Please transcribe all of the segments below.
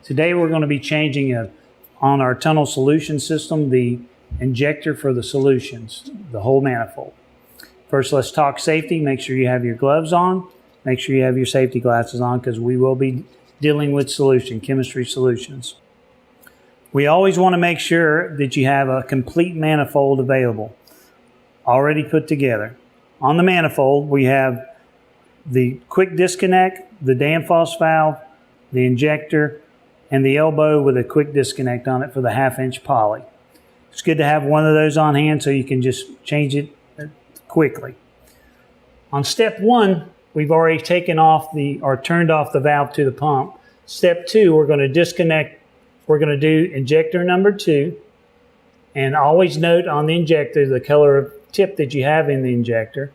Today we're going to be changing on our tunnel solution system the injector for the solutions, the whole manifold. First, let's talk safety. Make sure you have your gloves on. Make sure you have your safety glasses on because we will be dealing with chemistry solutions. We always want to make sure that you have a complete manifold available, already put together. On the manifold, we have the quick disconnect, the Danfoss valve, the injector, and the elbow with a quick disconnect on it for the 1/2-inch poly. It's good to have one of those on hand so you can just change it quickly. On step 1, we've already taken off turned off the valve to the pump. Step 2, we're going to disconnect. We're going to do injector number 2, and always note on the injector the color of tip that you have in the injector.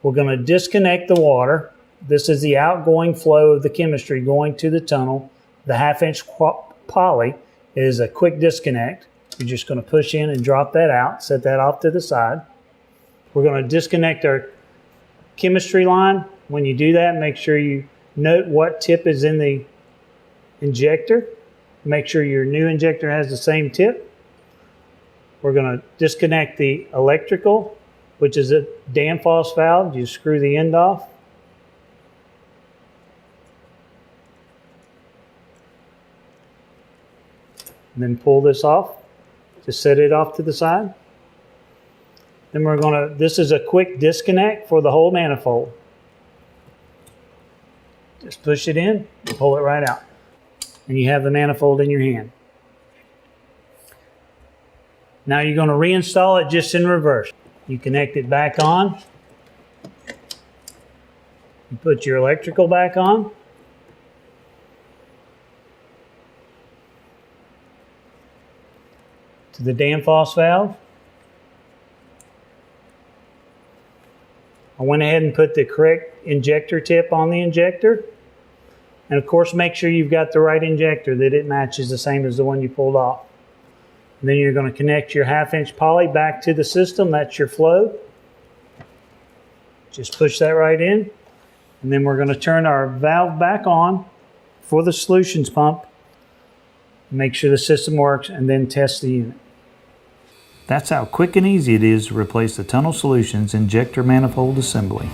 We're going to disconnect the water. This is the outgoing flow of the chemistry going to the tunnel. The 1/2-inch poly is a quick disconnect. You're just going to push in and drop that out, set that off to the side. We're going to disconnect our chemistry line. When you do that, make sure you note what tip is in the injector. Make sure your new injector has the same tip. We're going to disconnect the electrical, which is a Danfoss valve. You screw the end off. And then pull this off. Just set it off to the side. Then this is a quick disconnect for the whole manifold. Just push it in and pull it right out. And you have the manifold in your hand. Now you're going to reinstall it just in reverse. You connect it back on. You put your electrical back on. To the Danfoss valve. I went ahead and put the correct injector tip on the injector. And of course, make sure you've got the right injector, that it matches the same as the one you pulled off. And then you're going to connect your 1/2-inch poly back to the system. That's your flow. Just push that right in. And then we're going to turn our valve back on for the solutions pump. Make sure the system works and then test the unit. That's how quick and easy it is to replace the Tunnel Solutions injector manifold assembly.